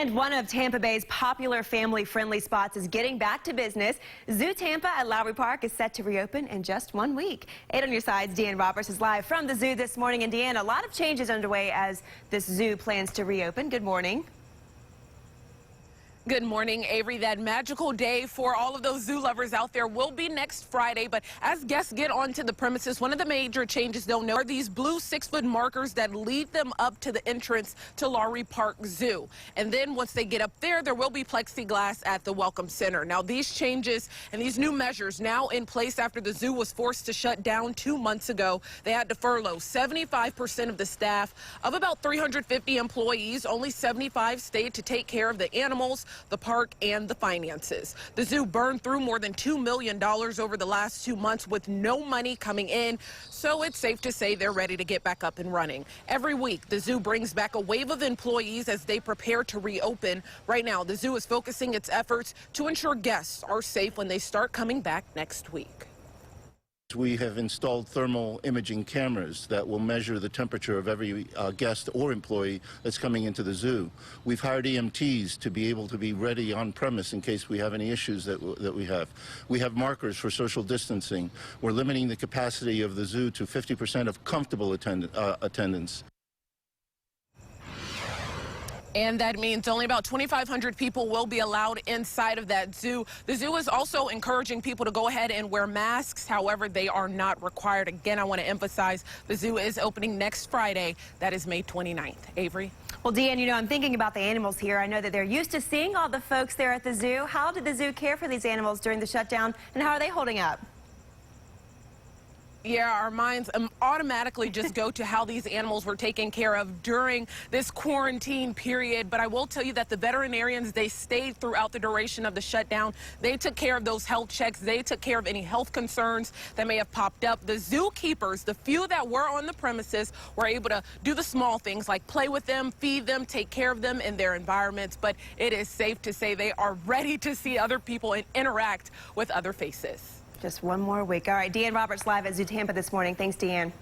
And one of Tampa Bay's popular family-friendly spots is getting back to business. Zoo Tampa at Lowry Park is set to reopen in just 1 week. 8 on your sides, Deanne Roberts is live from the zoo this morning. And Deanne, a lot of changes underway as this zoo plans to reopen. Good morning. Good morning, Avery. That magical day for all of those zoo lovers out there will be next Friday. But as guests get onto the premises, one of the major changes they'll know are these blue 6-foot markers that lead them up to the entrance to Lowry Park Zoo. And then once they get up there will be plexiglass at the Welcome Center. Now, these changes and these new measures now in place after the zoo was forced to shut down 2 months ago. They had to furlough 75% of the staff. Of about 350 employees, only 75 stayed to take care of the animals, the park, and the finances. The zoo burned through more than $2 million over the last 2 months with no money coming in, so it's safe to say they're ready to get back up and running. Every week, the zoo brings back a wave of employees as they prepare to reopen. Right now, the zoo is focusing its efforts to ensure guests are safe when they start coming back next week. We have installed thermal imaging cameras that will measure the temperature of every guest or employee that's coming into the zoo. We've hired EMTs to be able to be ready on premise in case we have any issues that we have. We have markers for social distancing. We're limiting the capacity of the zoo to 50% of comfortable attendance. And that means only about 2,500 people will be allowed inside of that zoo. The zoo is also encouraging people to go ahead and wear masks. However, they are not required. Again, I want to emphasize the zoo is opening next Friday. That is May 29th. Avery? Well, Deanne, you know, I'm thinking about the animals here. I know that they're used to seeing all the folks there at the zoo. How did the zoo care for these animals during the shutdown, and how are they holding up? Yeah, our minds automatically just go to how these animals were taken care of during this quarantine period. But I will tell you that the veterinarians, they stayed throughout the duration of the shutdown. They took care of those health checks. They took care of any health concerns that may have popped up. The zookeepers, the few that were on the premises, were able to do the small things like play with them, feed them, take care of them in their environments. But it is safe to say they are ready to see other people and interact with other faces. Just 1 more week. All right, Deanne Roberts live at Zoo Tampa this morning. Thanks, Deanne.